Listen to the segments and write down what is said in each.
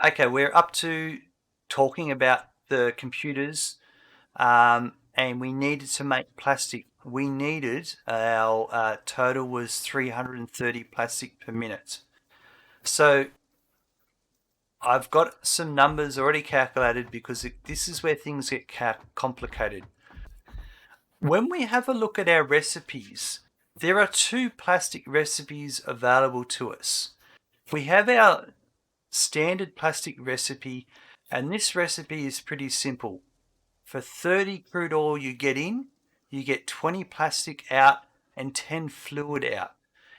Okay, we're up to talking about the computers, and we needed to make plastic. We needed our total was 330 plastic per minute. So I've got some numbers already calculated because this is where things get complicated. When we have a look at our recipes, there are two plastic recipes available to us. We have our standard plastic recipe, and this recipe is pretty simple. For 30 crude oil you get 20 plastic out and 10 fluid out.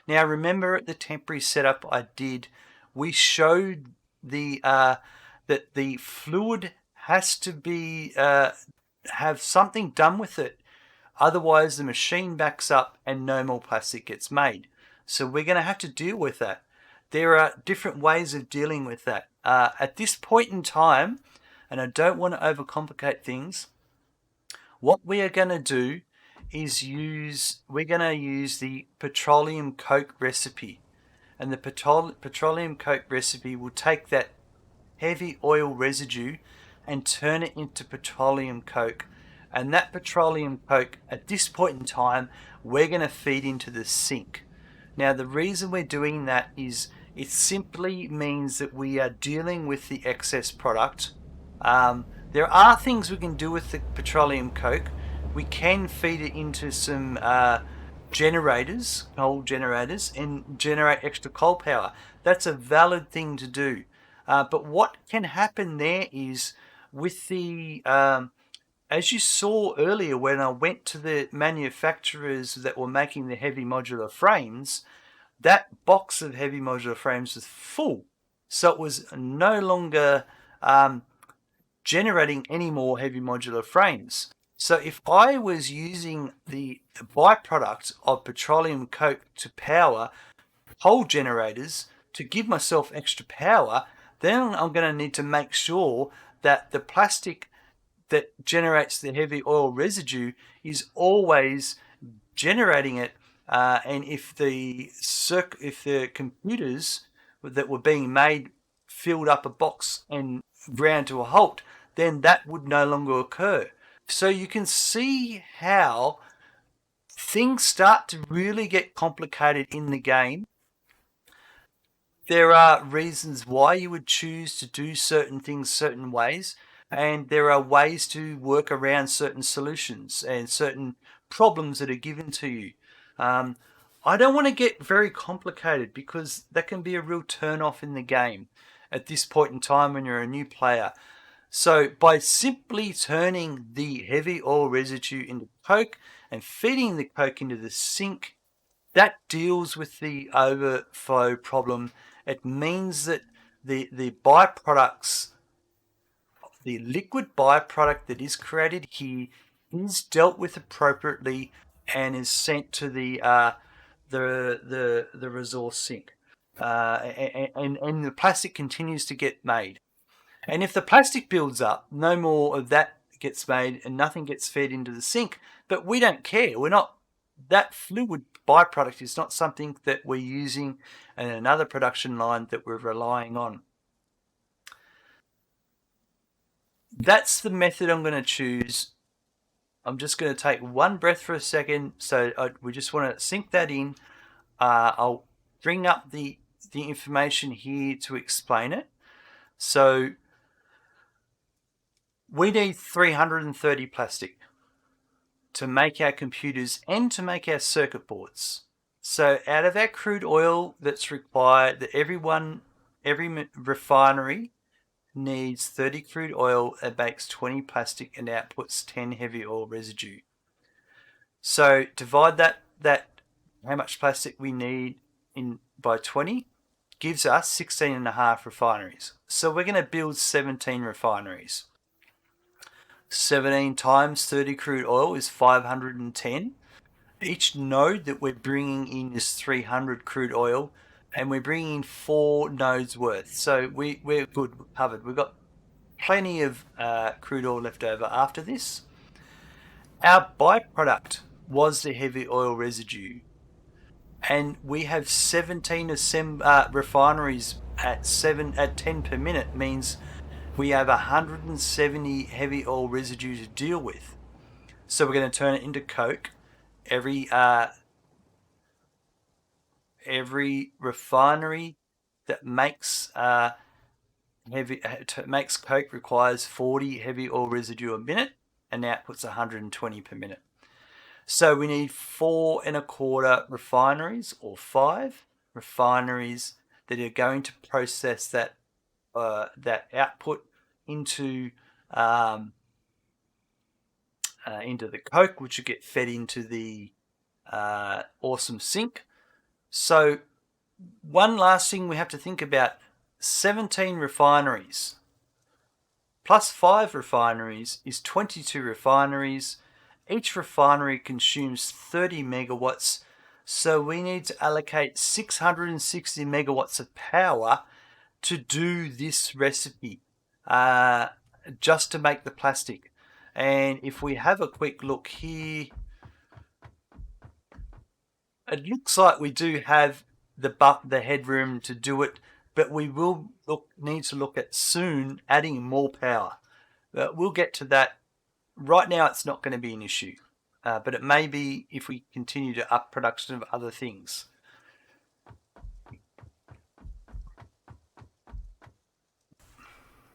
Now remember at the temporary setup I did, we showed that the fluid has to be have something done with it. Otherwise the machine backs up and no more plastic gets made. So we're going to have to deal with that. There are different ways of dealing with that. At this point in time, and I don't want to overcomplicate things, what we are going to do is we're going to use the petroleum coke recipe. And the petroleum coke recipe will take that heavy oil residue and turn it into petroleum coke. And that petroleum coke, at this point in time, we're going to feed into the sink. Now, the reason we're doing that is it simply means that we are dealing with the excess product. There are things we can do with the petroleum coke. We can feed it into some coal generators, and generate extra coal power. That's a valid thing to do. But what can happen there is with the as you saw earlier when I went to the manufacturers that were making the heavy modular frames, that box of heavy modular frames was full. So it was no longer generating any more heavy modular frames. So if I was using the byproduct of petroleum coke to power coal generators to give myself extra power, then I'm going to need to make sure that the plastic that generates the heavy oil residue is always generating it. And if the computers that were being made filled up a box and ground to a halt, then that would no longer occur. So you can see how things start to really get complicated in the game. There are reasons why you would choose to do certain things certain ways, and there are ways to work around certain solutions and certain problems that are given to you. I don't want to get very complicated because that can be a real turn off in the game at this point in time when you're a new player. So by simply turning the heavy oil residue into coke and feeding the coke into the sink, that deals with the overflow problem. It means that the byproducts, the liquid byproduct that is created here, is dealt with appropriately and is sent to the resource sink, and the plastic continues to get made. And if the plastic builds up, no more of that gets made and nothing gets fed into the sink. But we don't care. We're not, that fluid byproduct is not something that we're using in another production line that we're relying on. That's the method I'm going to choose. I'm just going to take one breath for a second. So we just want to sink that in. I'll bring up the information here to explain it. So we need 330 plastic to make our computers and to make our circuit boards. So out of our crude oil that's required, that every refinery needs 30 crude oil and makes 20 plastic and outputs 10 heavy oil residue. So divide that how much plastic we need in by 20 gives us 16.5 refineries. So we're going to build 17 refineries. 17 times 30 crude oil is 510. Each node that we're bringing in is 300 crude oil, and we're bringing in 4 nodes worth. So we're good, we're covered. We've got plenty of crude oil left over after this. Our byproduct was the heavy oil residue. and we have 17 refineries at 10 per minute, means we have 170 heavy oil residue to deal with. So we're going to turn it into coke. Every refinery that makes makes coke requires 40 heavy oil residue a minute, and outputs 120 per minute. So we need 4.25 refineries, or 5 refineries, that are going to process that output into the coke, which will get fed into the awesome sink. So one last thing we have to think about: 17 refineries plus 5 refineries is 22 refineries. Each refinery consumes 30 megawatts, so we need to allocate 660 megawatts of power to do this recipe, just to make the plastic. And if we have a quick look here, it looks like we do have the headroom to do it, but we will need to look at soon adding more power. We'll get to that. Right now, it's not going to be an issue, but it may be if we continue to up production of other things.